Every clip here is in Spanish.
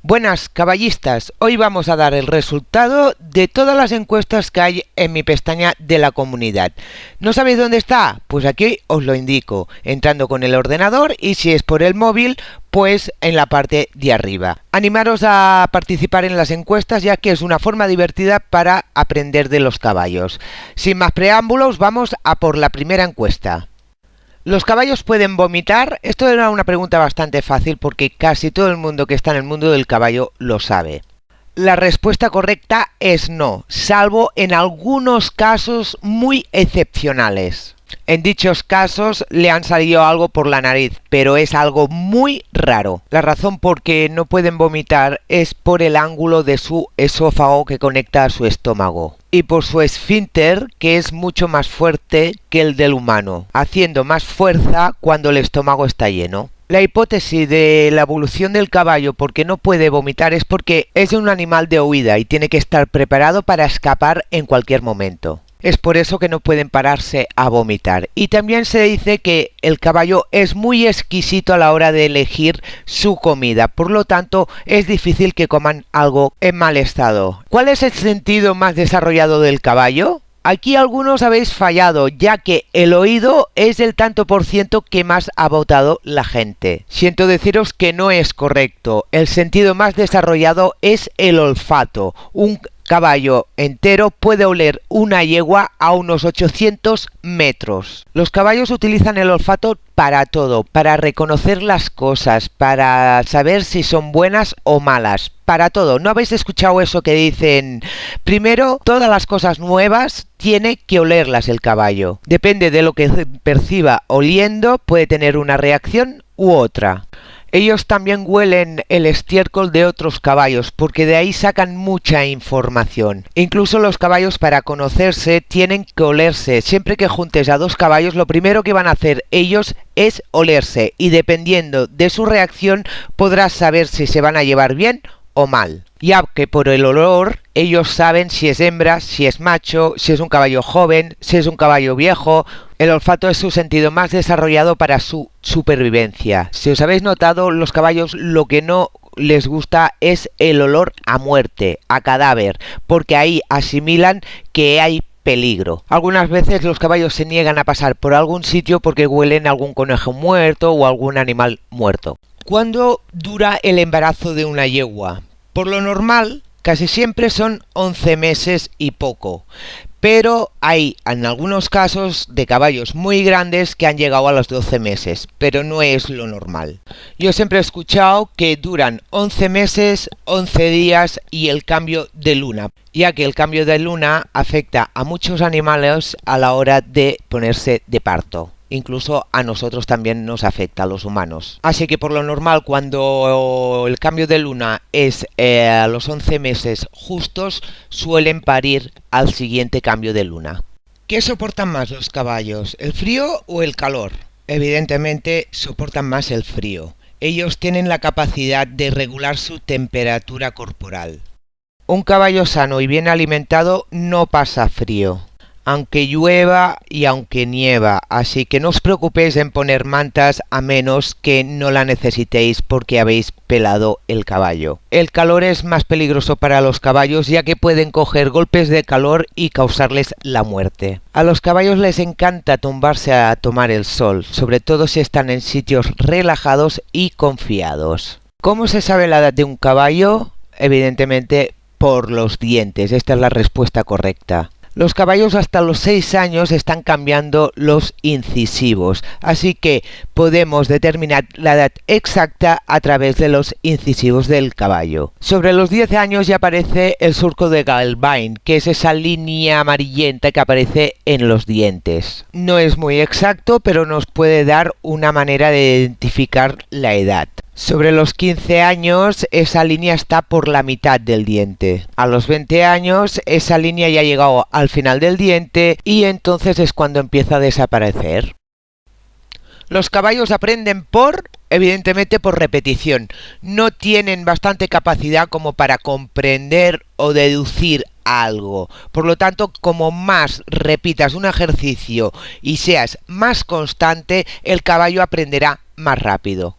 Buenas caballistas, hoy vamos a dar el resultado de todas las encuestas que hay en mi pestaña de la comunidad. ¿No sabéis dónde está? Pues aquí os lo indico, entrando con el ordenador y si es por el móvil, pues en la parte de arriba. Animaros a participar en las encuestas ya que es una forma divertida para aprender de los caballos. Sin más preámbulos, vamos a por la primera encuesta. ¿Los caballos pueden vomitar? Esto era una pregunta bastante fácil porque casi todo el mundo que está en el mundo del caballo lo sabe. La respuesta correcta es no, salvo en algunos casos muy excepcionales. En dichos casos le han salido algo por la nariz, pero es algo muy raro. La razón por qué no pueden vomitar es por el ángulo de su esófago que conecta a su estómago y por su esfínter, que es mucho más fuerte que el del humano, haciendo más fuerza cuando el estómago está lleno. La hipótesis de la evolución del caballo porque no puede vomitar es porque es un animal de huida y tiene que estar preparado para escapar en cualquier momento. Es por eso que no pueden pararse a vomitar. Y también se dice que el caballo es muy exquisito a la hora de elegir su comida. Por lo tanto, es difícil que coman algo en mal estado. ¿Cuál es el sentido más desarrollado del caballo? Aquí algunos habéis fallado, ya que el oído es el tanto por ciento que más ha votado la gente. Siento deciros que no es correcto. El sentido más desarrollado es el olfato. Un caballo entero puede oler una yegua a unos 800 metros. Los caballos utilizan el olfato para todo, para reconocer las cosas, para saber si son buenas o malas, para todo. ¿No habéis escuchado eso que dicen, primero, todas las cosas nuevas tiene que olerlas el caballo? Depende de lo que perciba oliendo, puede tener una reacción u otra. Ellos también huelen el estiércol de otros caballos porque de ahí sacan mucha información. Incluso los caballos para conocerse tienen que olerse. Siempre que juntes a dos caballos lo primero que van a hacer ellos es olerse y dependiendo de su reacción podrás saber si se van a llevar bien o mal. Ya que por el olor ellos saben si es hembra, si es macho, si es un caballo joven, si es un caballo viejo. El olfato es su sentido más desarrollado para su supervivencia. Si os habéis notado, los caballos lo que no les gusta es el olor a muerte, a cadáver, porque ahí asimilan que hay peligro. Algunas veces los caballos se niegan a pasar por algún sitio porque huelen algún conejo muerto o algún animal muerto. ¿Cuándo dura el embarazo de una yegua? Por lo normal, casi siempre son 11 meses y poco. Pero hay en algunos casos de caballos muy grandes que han llegado a los 12 meses, pero no es lo normal. Yo siempre he escuchado que duran 11 meses, 11 días y el cambio de luna, ya que el cambio de luna afecta a muchos animales a la hora de ponerse de parto. Incluso a nosotros también nos afecta, a los humanos. Así que por lo normal, cuando el cambio de luna es a los 11 meses justos, suelen parir al siguiente cambio de luna. ¿Qué soportan más los caballos, el frío o el calor? Evidentemente soportan más el frío. Ellos tienen la capacidad de regular su temperatura corporal. Un caballo sano y bien alimentado no pasa frío, aunque llueva y aunque nieva, así que no os preocupéis en poner mantas a menos que no la necesitéis porque habéis pelado el caballo. El calor es más peligroso para los caballos ya que pueden coger golpes de calor y causarles la muerte. A los caballos les encanta tumbarse a tomar el sol, sobre todo si están en sitios relajados y confiados. ¿Cómo se sabe la edad de un caballo? Evidentemente por los dientes, esta es la respuesta correcta. Los caballos hasta los 6 años están cambiando los incisivos, así que podemos determinar la edad exacta a través de los incisivos del caballo. Sobre los 10 años ya aparece el surco de Galvin, que es esa línea amarillenta que aparece en los dientes. No es muy exacto, pero nos puede dar una manera de identificar la edad. Sobre los 15 años esa línea está por la mitad del diente. A los 20 años esa línea ya ha llegado al final del diente y entonces es cuando empieza a desaparecer. Los caballos aprenden evidentemente por repetición. No tienen bastante capacidad como para comprender o deducir algo. Por lo tanto, como más repitas un ejercicio y seas más constante, el caballo aprenderá más rápido.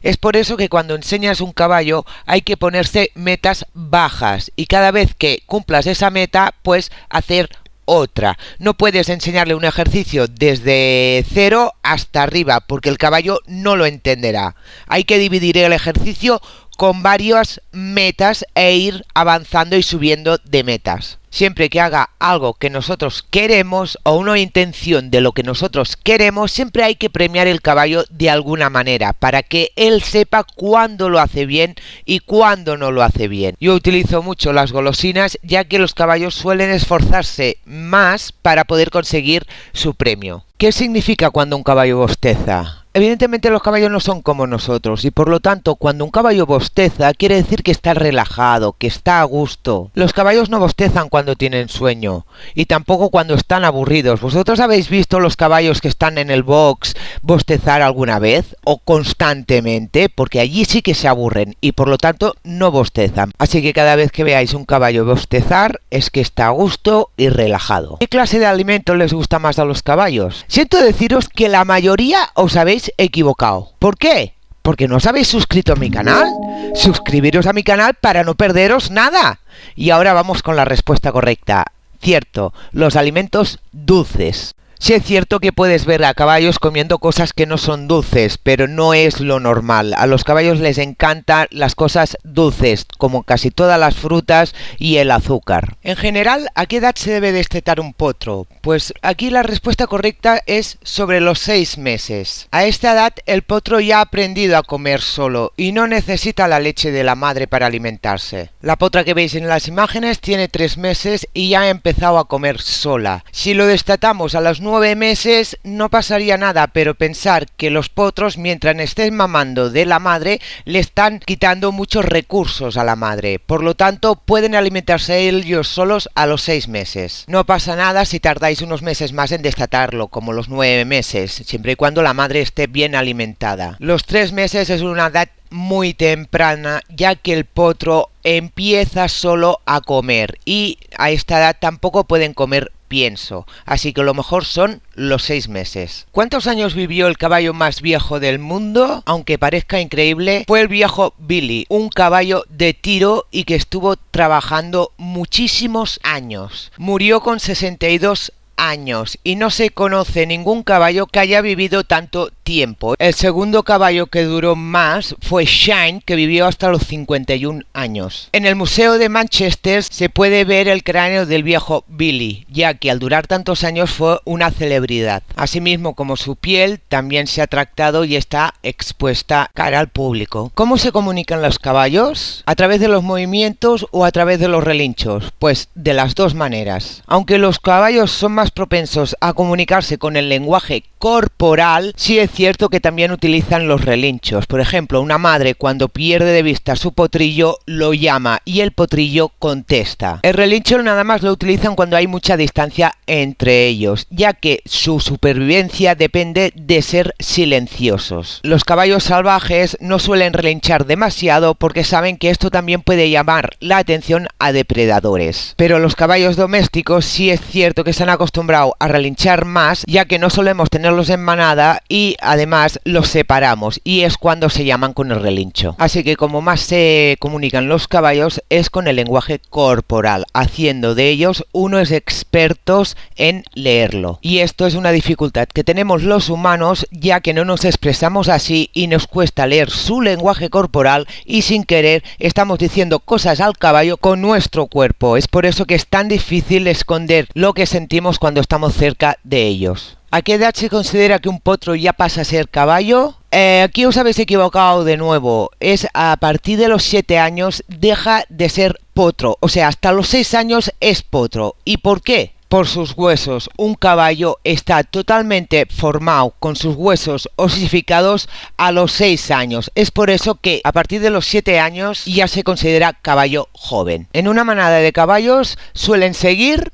Es por eso que cuando enseñas un caballo hay que ponerse metas bajas y cada vez que cumplas esa meta, pues hacer otra. No puedes enseñarle un ejercicio desde 0 hasta arriba porque el caballo no lo entenderá. Hay que dividir el ejercicio con varias metas e ir avanzando y subiendo de metas. Siempre que haga algo que nosotros queremos o una intención de lo que nosotros queremos, siempre hay que premiar el caballo de alguna manera para que él sepa cuándo lo hace bien y cuándo no lo hace bien. Yo utilizo mucho las golosinas ya que los caballos suelen esforzarse más para poder conseguir su premio. ¿Qué significa cuando un caballo bosteza? Evidentemente los caballos no son como nosotros y por lo tanto cuando un caballo bosteza quiere decir que está relajado, que está a gusto. Los caballos no bostezan cuando tienen sueño y tampoco cuando están aburridos. ¿Vosotros habéis visto los caballos que están en el box bostezar alguna vez o constantemente? Porque allí sí que se aburren y por lo tanto no bostezan. Así que cada vez que veáis un caballo bostezar es que está a gusto y relajado. ¿Qué clase de alimento les gusta más a los caballos? Siento deciros que la mayoría os habéis equivocado. ¿Por qué? Porque no os habéis suscrito a mi canal. Suscribiros a mi canal para no perderos nada. Y ahora vamos con la respuesta correcta. Cierto, los alimentos dulces. Sí es cierto que puedes ver a caballos comiendo cosas que no son dulces, pero no es lo normal. A los caballos les encantan las cosas dulces, como casi todas las frutas y el azúcar. En general, ¿a qué edad se debe destetar un potro? Pues aquí la respuesta correcta es sobre los 6 meses. A esta edad el potro ya ha aprendido a comer solo y no necesita la leche de la madre para alimentarse. La potra que veis en las imágenes tiene 3 meses y ya ha empezado a comer sola. Si lo destetamos a los 9 meses no pasaría nada, pero pensar que los potros mientras estén mamando de la madre le están quitando muchos recursos a la madre, por lo tanto pueden alimentarse ellos solos a los 6 meses. No pasa nada si tardáis unos meses más en destetarlo, como los 9 meses, siempre y cuando la madre esté bien alimentada. Los 3 meses es una edad muy temprana, ya que el potro empieza solo a comer y a esta edad tampoco pueden comer pienso, así que lo mejor son los 6 meses. ¿Cuántos años vivió el caballo más viejo del mundo? Aunque parezca increíble, fue el viejo Billy, un caballo de tiro y que estuvo trabajando muchísimos años. Murió con 62 años y no se conoce ningún caballo que haya vivido tanto tiempo. El segundo caballo que duró más fue Shine, que vivió hasta los 51 años. En el Museo de Manchester se puede ver el cráneo del viejo Billy, ya que al durar tantos años fue una celebridad. Asimismo, como su piel también se ha tratado y está expuesta cara al público. ¿Cómo se comunican los caballos? ¿A través de los movimientos o a través de los relinchos? Pues de las dos maneras. Aunque los caballos son más propensos a comunicarse con el lenguaje corporal, sí es cierto que también utilizan los relinchos. Por ejemplo, una madre cuando pierde de vista a su potrillo lo llama y el potrillo contesta. El relincho nada más lo utilizan cuando hay mucha distancia entre ellos, ya que su supervivencia depende de ser silenciosos. Los caballos salvajes no suelen relinchar demasiado porque saben que esto también puede llamar la atención a depredadores. Pero los caballos domésticos sí es cierto que se han acostumbrado a relinchar más, ya que no solemos tenerlos en manada y además los separamos y es cuando se llaman con el relincho. Así que como más se comunican los caballos es con el lenguaje corporal, haciendo de ellos unos expertos en leerlo. Y esto es una dificultad que tenemos los humanos, ya que no nos expresamos así y nos cuesta leer su lenguaje corporal y sin querer estamos diciendo cosas al caballo con nuestro cuerpo. Es por eso que es tan difícil esconder lo que sentimos cuando estamos cerca de ellos. ¿A qué edad se considera que un potro ya pasa a ser caballo? Aquí os habéis equivocado de nuevo. Es a partir de los 7 años deja de ser potro. O sea, hasta los 6 años es potro. ¿Y por qué? Por sus huesos. Un caballo está totalmente formado con sus huesos osificados a los 6 años. Es por eso que a partir de los 7 años ya se considera caballo joven. En una manada de caballos suelen seguir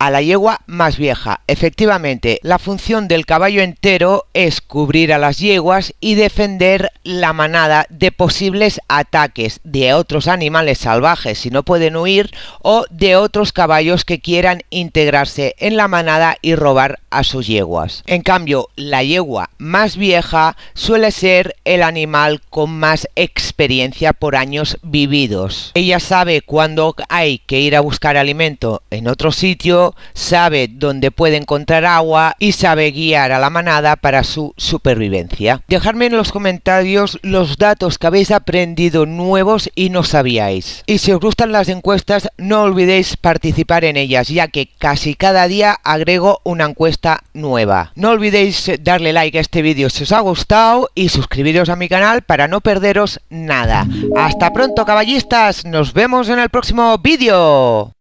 a la yegua más vieja. Efectivamente, la función del caballo entero es cubrir a las yeguas y defender la manada de posibles ataques de otros animales salvajes si no pueden huir, o de otros caballos que quieran integrarse en la manada y robar a sus yeguas. En cambio, la yegua más vieja suele ser el animal con más experiencia por años vividos. Ella sabe cuándo hay que ir a buscar alimento en otro sitio, sabe dónde puede encontrar agua y sabe guiar a la manada para su supervivencia. Dejadme en los comentarios los datos que habéis aprendido nuevos y no sabíais. Y si os gustan las encuestas, no olvidéis participar en ellas, ya que casi cada día agrego una encuesta nueva. No olvidéis darle like a este vídeo si os ha gustado y suscribiros a mi canal para no perderos nada. Hasta pronto, caballistas, nos vemos en el próximo vídeo.